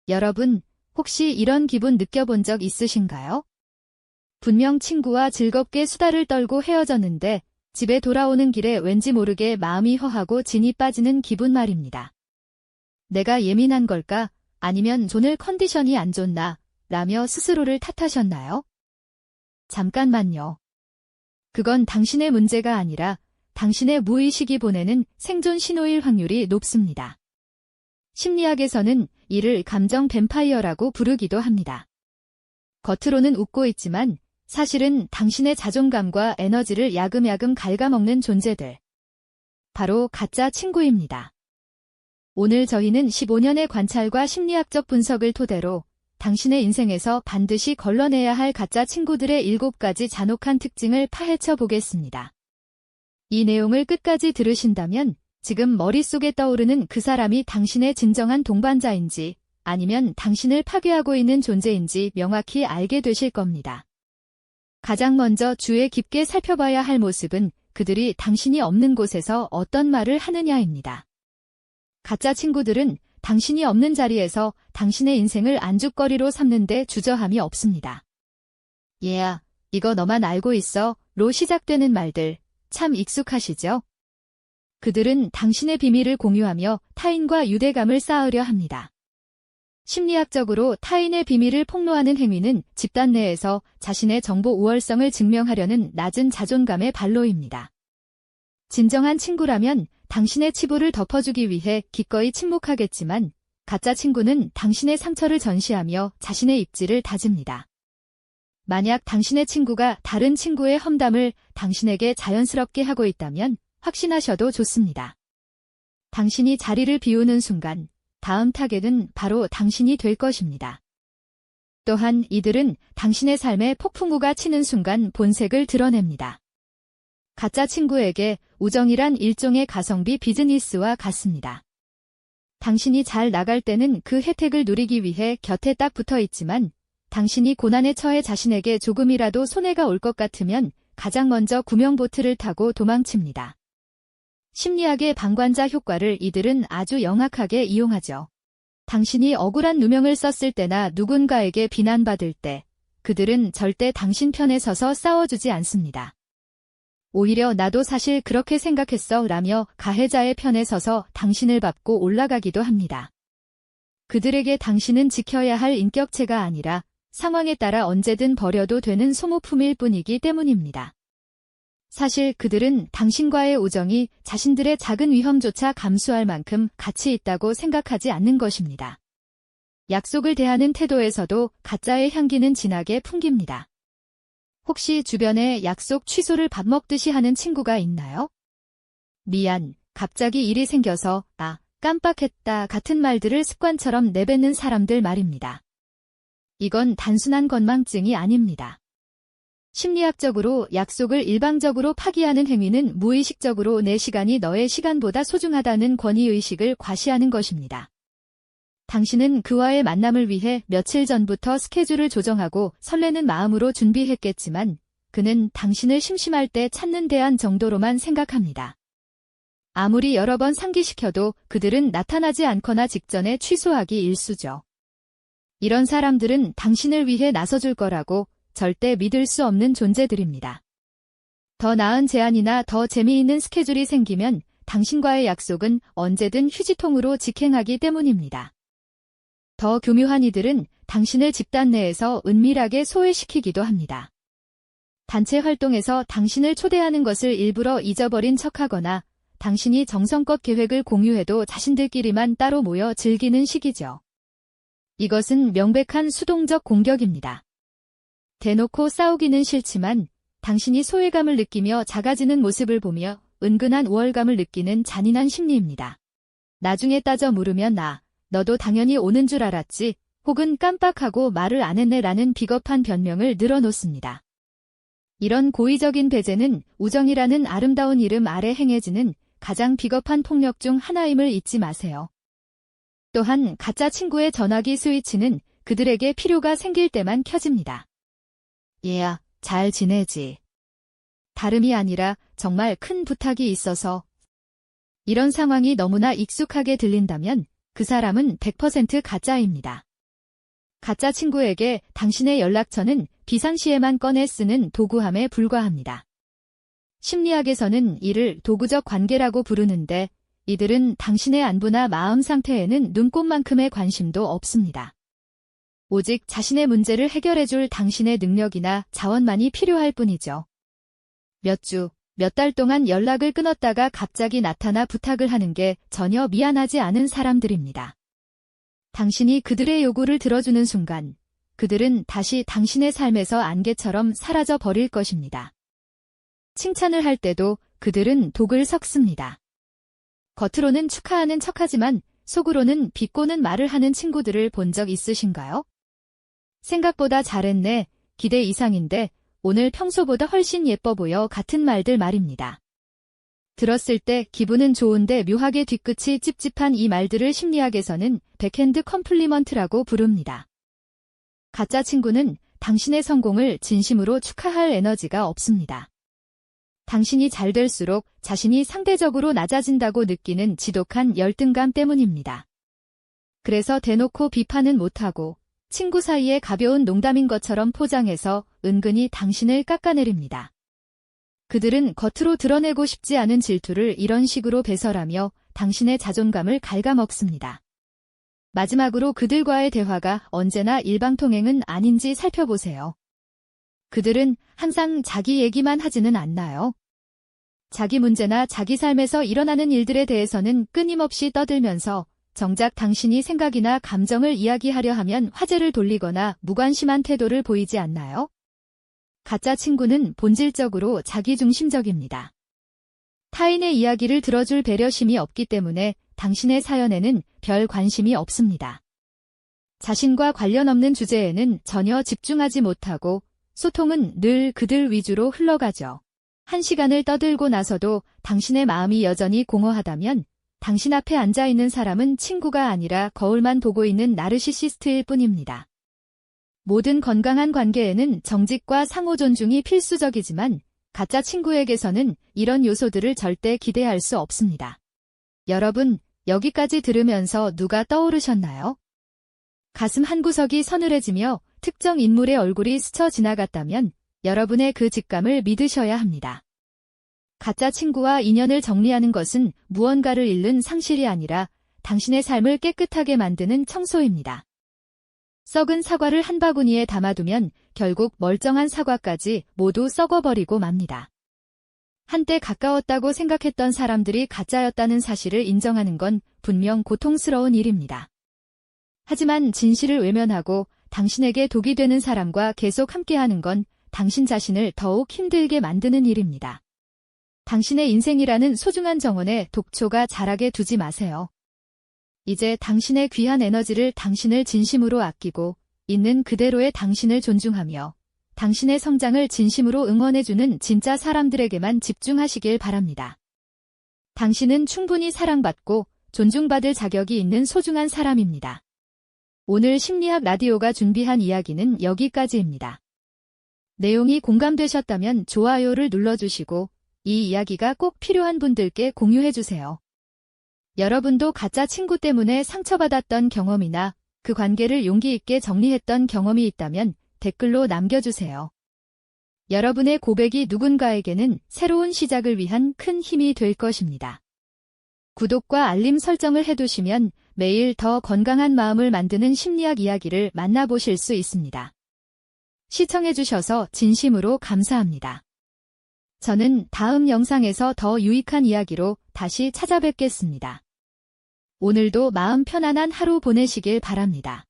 여러분, 혹시 이런 기분 느껴본 적 있으신가요? 분명 친구와 즐겁게 수다를 떨고 헤어졌는데 집에 돌아오는 길에 왠지 모르게 마음이 허하고 진이 빠지는 기분 말입니다. 내가 예민한 걸까? 아니면 오늘 컨디션이 안 좋나? 라며 스스로를 탓하셨나요? 잠깐만요. 그건 당신의 문제가 아니라 당신의 무의식이 보내는 생존 신호일 확률이 높습니다. 심리학에서는 이를 감정 뱀파이어라고 부르기도 합니다. 겉으로는 웃고 있지만 사실은 당신의 자존감과 에너지를 야금야금 갉아먹는 존재들. 바로 가짜 친구입니다. 오늘 저희는 15년의 관찰과 심리학적 분석을 토대로 당신의 인생에서 반드시 걸러내야 할 가짜 친구들의 7가지 잔혹한 특징을 파헤쳐 보겠습니다. 이 내용을 끝까지 들으신다면 지금 머릿속에 떠오르는 그 사람이 당신의 진정한 동반자인지 아니면 당신을 파괴하고 있는 존재인지 명확히 알게 되실 겁니다. 가장 먼저 주의 깊게 살펴봐야 할 모습은 그들이 당신이 없는 곳에서 어떤 말을 하느냐입니다. 가짜 친구들은 당신이 없는 자리에서 당신의 인생을 안주거리로 삼는 데 주저함이 없습니다. 얘야, 이거 너만 알고 있어? 로 시작되는 말들 참 익숙하시죠? 그들은 당신의 비밀을 공유하며 타인과 유대감을 쌓으려 합니다. 심리학적으로 타인의 비밀을 폭로하는 행위는 집단 내에서 자신의 정보 우월성을 증명하려는 낮은 자존감의 발로입니다. 진정한 친구라면 당신의 치부를 덮어주기 위해 기꺼이 침묵하겠지만 가짜 친구는 당신의 상처를 전시하며 자신의 입지를 다집니다. 만약 당신의 친구가 다른 친구의 험담을 당신에게 자연스럽게 하고 있다면 확신하셔도 좋습니다. 당신이 자리를 비우는 순간 다음 타겟은 바로 당신이 될 것입니다. 또한 이들은 당신의 삶에 폭풍우가 치는 순간 본색을 드러냅니다. 가짜 친구에게 우정이란 일종의 가성비 비즈니스와 같습니다. 당신이 잘 나갈 때는 그 혜택을 누리기 위해 곁에 딱 붙어 있지만 당신이 고난에 처해 자신에게 조금이라도 손해가 올 것 같으면 가장 먼저 구명보트를 타고 도망칩니다. 심리학의 방관자 효과를 이들은 아주 영악하게 이용하죠. 당신이 억울한 누명을 썼을 때나 누군가에게 비난받을 때 그들은 절대 당신 편에 서서 싸워주지 않습니다. 오히려 나도 사실 그렇게 생각했어 라며 가해자의 편에 서서 당신을 밟고 올라가기도 합니다. 그들에게 당신은 지켜야 할 인격체가 아니라 상황에 따라 언제든 버려도 되는 소모품일 뿐이기 때문입니다. 사실 그들은 당신과의 우정이 자신들의 작은 위험조차 감수할 만큼 가치 있다고 생각하지 않는 것입니다. 약속을 대하는 태도에서도 가짜의 향기는 진하게 풍깁니다. 혹시 주변에 약속 취소를 밥 먹듯이 하는 친구가 있나요? 미안, 갑자기 일이 생겨서 깜빡했다 같은 말들을 습관처럼 내뱉는 사람들 말입니다. 이건 단순한 건망증이 아닙니다. 심리학적으로 약속을 일방적으로 파기하는 행위는 무의식적으로 내 시간이 너의 시간보다 소중하다는 권위의식을 과시하는 것입니다. 당신은 그와의 만남을 위해 며칠 전부터 스케줄을 조정하고 설레는 마음으로 준비했겠지만 그는 당신을 심심할 때 찾는 대안 정도로만 생각합니다. 아무리 여러 번 상기시켜도 그들은 나타나지 않거나 직전에 취소하기 일쑤죠. 이런 사람들은 당신을 위해 나서줄 거라고 절대 믿을 수 없는 존재들입니다. 더 나은 제안이나 더 재미있는 스케줄이 생기면 당신과의 약속은 언제든 휴지통으로 직행하기 때문입니다. 더 교묘한 이들은 당신을 집단 내에서 은밀하게 소외시키기도 합니다. 단체 활동에서 당신을 초대하는 것을 일부러 잊어버린 척하거나 당신이 정성껏 계획을 공유해도 자신들끼리만 따로 모여 즐기는 식이죠. 이것은 명백한 수동적 공격입니다. 대놓고 싸우기는 싫지만 당신이 소외감을 느끼며 작아지는 모습을 보며 은근한 우월감을 느끼는 잔인한 심리입니다. 나중에 따져 물으면 너도 당연히 오는 줄 알았지 혹은 깜빡하고 말을 안 했네 라는 비겁한 변명을 늘어놓습니다. 이런 고의적인 배제는 우정이라는 아름다운 이름 아래 행해지는 가장 비겁한 폭력 중 하나임을 잊지 마세요. 또한 가짜 친구의 전화기 스위치는 그들에게 필요가 생길 때만 켜집니다. 얘야, 잘 지내지? 다름이 아니라 정말 큰 부탁이 있어서. 이런 상황이 너무나 익숙하게 들린다면 그 사람은 100% 가짜입니다. 가짜 친구에게 당신의 연락처는 비상시에만 꺼내 쓰는 도구함에 불과합니다. 심리학에서는 이를 도구적 관계라고 부르는데 이들은 당신의 안부나 마음 상태에는 눈꼽만큼의 관심도 없습니다. 오직 자신의 문제를 해결해줄 당신의 능력이나 자원만이 필요할 뿐이죠. 몇 주, 몇 달 동안 연락을 끊었다가 갑자기 나타나 부탁을 하는 게 전혀 미안하지 않은 사람들입니다. 당신이 그들의 요구를 들어주는 순간 그들은 다시 당신의 삶에서 안개처럼 사라져 버릴 것입니다. 칭찬을 할 때도 그들은 독을 섞습니다. 겉으로는 축하하는 척하지만 속으로는 비꼬는 말을 하는 친구들을 본 적 있으신가요? 생각보다 잘했네, 기대 이상인데 오늘 평소보다 훨씬 예뻐 보여 같은 말들 말입니다. 들었을 때 기분은 좋은데 묘하게 뒤끝이 찝찝한 이 말들을 심리학에서는 백핸드 컴플리먼트라고 부릅니다. 가짜 친구는 당신의 성공을 진심으로 축하할 에너지가 없습니다. 당신이 잘 될수록 자신이 상대적으로 낮아진다고 느끼는 지독한 열등감 때문입니다. 그래서 대놓고 비판은 못하고 친구 사이에 가벼운 농담인 것처럼 포장해서 은근히 당신을 깎아내립니다. 그들은 겉으로 드러내고 싶지 않은 질투를 이런 식으로 배설하며 당신의 자존감을 갉아먹습니다. 마지막으로 그들과의 대화가 언제나 일방통행은 아닌지 살펴보세요. 그들은 항상 자기 얘기만 하지는 않나요? 자기 문제나 자기 삶에서 일어나는 일들에 대해서는 끊임없이 떠들면서 정작 당신이 생각이나 감정을 이야기하려 하면 화제를 돌리거나 무관심한 태도를 보이지 않나요? 가짜 친구는 본질적으로 자기중심적입니다. 타인의 이야기를 들어줄 배려심이 없기 때문에 당신의 사연에는 별 관심이 없습니다. 자신과 관련 없는 주제에는 전혀 집중하지 못하고 소통은 늘 그들 위주로 흘러가죠. 한 시간을 떠들고 나서도 당신의 마음이 여전히 공허하다면 당신 앞에 앉아있는 사람은 친구가 아니라 거울만 보고 있는 나르시시스트일 뿐입니다. 모든 건강한 관계에는 정직과 상호 존중이 필수적이지만 가짜 친구에게서는 이런 요소들을 절대 기대할 수 없습니다. 여러분, 여기까지 들으면서 누가 떠오르셨나요? 가슴 한구석이 서늘해지며 특정 인물의 얼굴이 스쳐 지나갔다면 여러분의 그 직감을 믿으셔야 합니다. 가짜 친구와 인연을 정리하는 것은 무언가를 잃는 상실이 아니라 당신의 삶을 깨끗하게 만드는 청소입니다. 썩은 사과를 한 바구니에 담아두면 결국 멀쩡한 사과까지 모두 썩어버리고 맙니다. 한때 가까웠다고 생각했던 사람들이 가짜였다는 사실을 인정하는 건 분명 고통스러운 일입니다. 하지만 진실을 외면하고 당신에게 독이 되는 사람과 계속 함께하는 건 당신 자신을 더욱 힘들게 만드는 일입니다. 당신의 인생이라는 소중한 정원에 독초가 자라게 두지 마세요. 이제 당신의 귀한 에너지를 당신을 진심으로 아끼고 있는 그대로의 당신을 존중하며 당신의 성장을 진심으로 응원해주는 진짜 사람들에게만 집중하시길 바랍니다. 당신은 충분히 사랑받고 존중받을 자격이 있는 소중한 사람입니다. 오늘 심리학 라디오가 준비한 이야기는 여기까지입니다. 내용이 공감되셨다면 좋아요를 눌러주시고 이 이야기가 꼭 필요한 분들께 공유해주세요. 여러분도 가짜 친구 때문에 상처받았던 경험이나 그 관계를 용기 있게 정리했던 경험이 있다면 댓글로 남겨주세요. 여러분의 고백이 누군가에게는 새로운 시작을 위한 큰 힘이 될 것입니다. 구독과 알림 설정을 해두시면 매일 더 건강한 마음을 만드는 심리학 이야기를 만나보실 수 있습니다. 시청해주셔서 진심으로 감사합니다. 저는 다음 영상에서 더 유익한 이야기로 다시 찾아뵙겠습니다. 오늘도 마음 편안한 하루 보내시길 바랍니다.